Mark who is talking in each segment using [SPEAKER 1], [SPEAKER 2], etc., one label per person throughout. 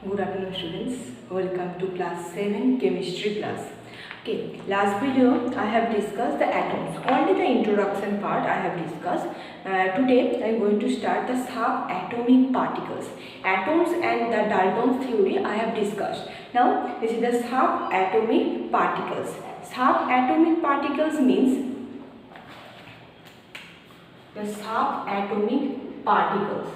[SPEAKER 1] Good afternoon students, welcome to class 7 chemistry class. Okay, last video I have discussed the atoms, only the introduction part I have discussed. Today I am going to start the subatomic particles. Atoms and the Dalton's theory I have discussed. Now this is the subatomic particles. Subatomic particles means the subatomic particles.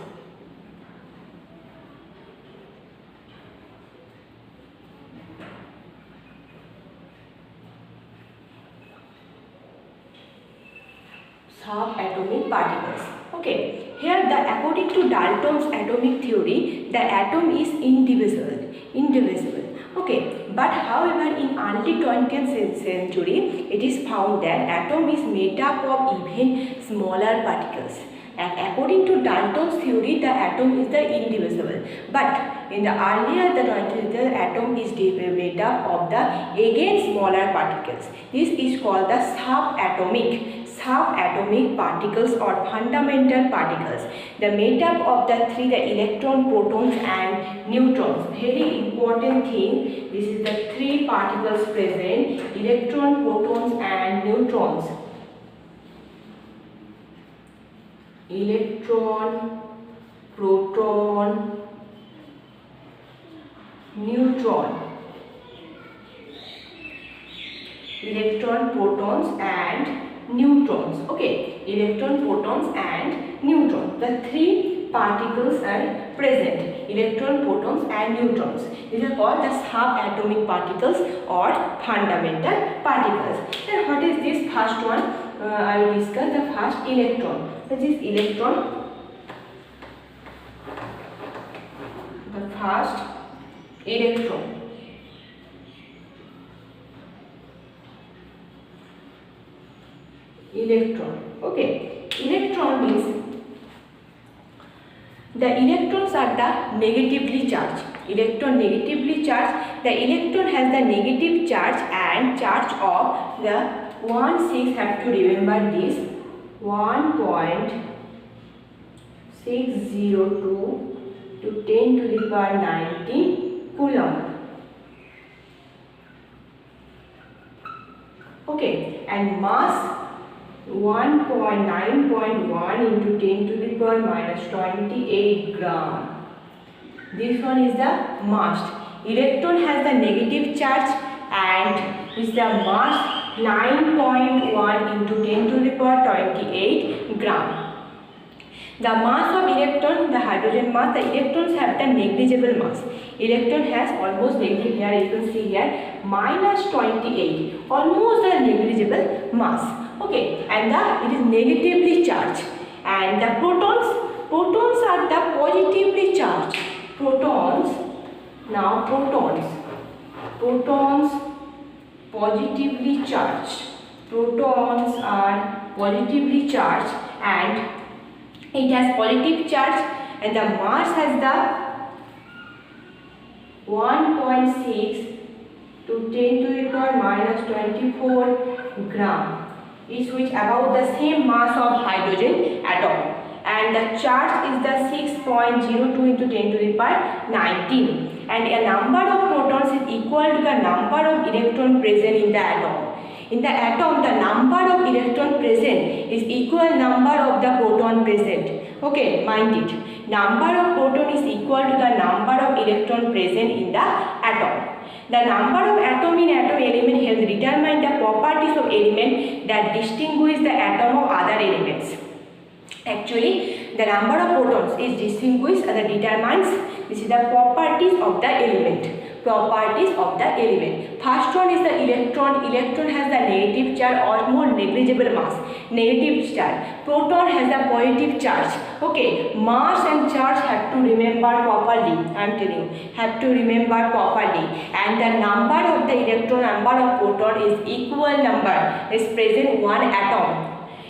[SPEAKER 1] Subatomic particles. Okay, here according to Dalton's atomic theory, the atom is indivisible. Okay, but however in early 20th century, it is found that atom is made up of even smaller particles. And according to Dalton's theory, the atom is the indivisible. But in the earlier the atom is made up of the again smaller particles. This is called the subatomic particles or fundamental particles. The made up of the three, the electron, protons and neutrons. Very important thing, this is the three particles present, electron, protons and neutrons. Electron, proton, neutron. Electron, protons and neutrons. Okay, electron, protons and neutrons. The three particles are present, electron, protons and neutrons. These are called the subatomic particles or fundamental particles. Then what is this first one? I will discuss the first electron. This is electron. The first electron. Electron. Okay, electron means the electrons are the negatively charged. Electron negatively charged. The electron has the negative charge and charge of the 1,6, have to remember this, 1.602 to 10 to the power 19 coulomb. Okay, and mass 1.9.1 into 10 to the power minus 28 gram. This one is the mass. Electron has the negative charge and is the mass 9.1 into 10 to the power 28 gram. The mass of electron, the hydrogen mass, the electrons have the negligible mass. Electron has almost negligible, here you can see here, minus 28, almost the negligible mass. Okay, and it is negatively charged. And the protons are the positively charged. Protons positively charged. Protons are positively charged and it has positive charge and the mass has the 1.6 to 10 to the power minus 24 gram, is which about the same mass of hydrogen atom, and the charge is the 6.02 into 10 to the power 19, and a number of protons is equal to the number of electrons present in the atom. In the atom, the number of electron present is equal number of the proton present. Okay, mind it. Number of proton is equal to the number of electron present in the atom. The number of atom in atom element helps determine the properties of element that distinguish the atom of other elements. Actually, the number of protons is distinguished and determines this is the properties of the element. Properties of the element. First one is the electron. Electron has the negative charge or more negligible mass. Negative charge. Proton has the positive charge. Okay, mass and charge have to remember properly. I am telling you, have to remember properly. And the number of the electron, number of proton is equal number. Is present one atom.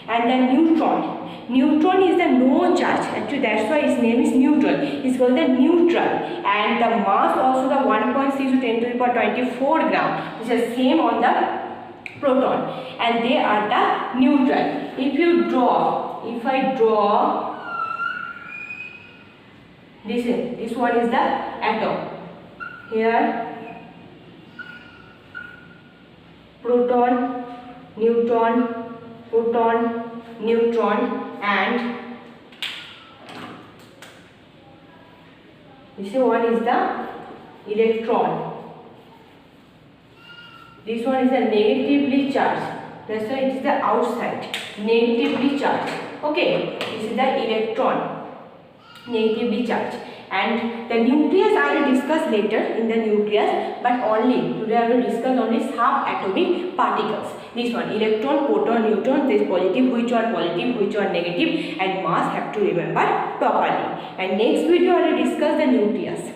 [SPEAKER 1] And the neutron. Neutron is the no charge. Actually, that's why its name is neutral. It's called the neutral. And the mass also the 1.6 to 10 to the power 24 gram, which is same on the proton. And they are the neutral. If I draw this one is the atom. here proton, neutron, proton, neutron, and this one is the electron. This one is a negatively charged. That's why it is the outside, negatively charged. Okay, this is the electron, negatively charged. And the nucleus I will discuss later in the nucleus, but only today I will discuss only subatomic particles. This one, electron, proton, neutron, this positive, which are negative, and mass have to remember properly. And next video I will discuss the nucleus.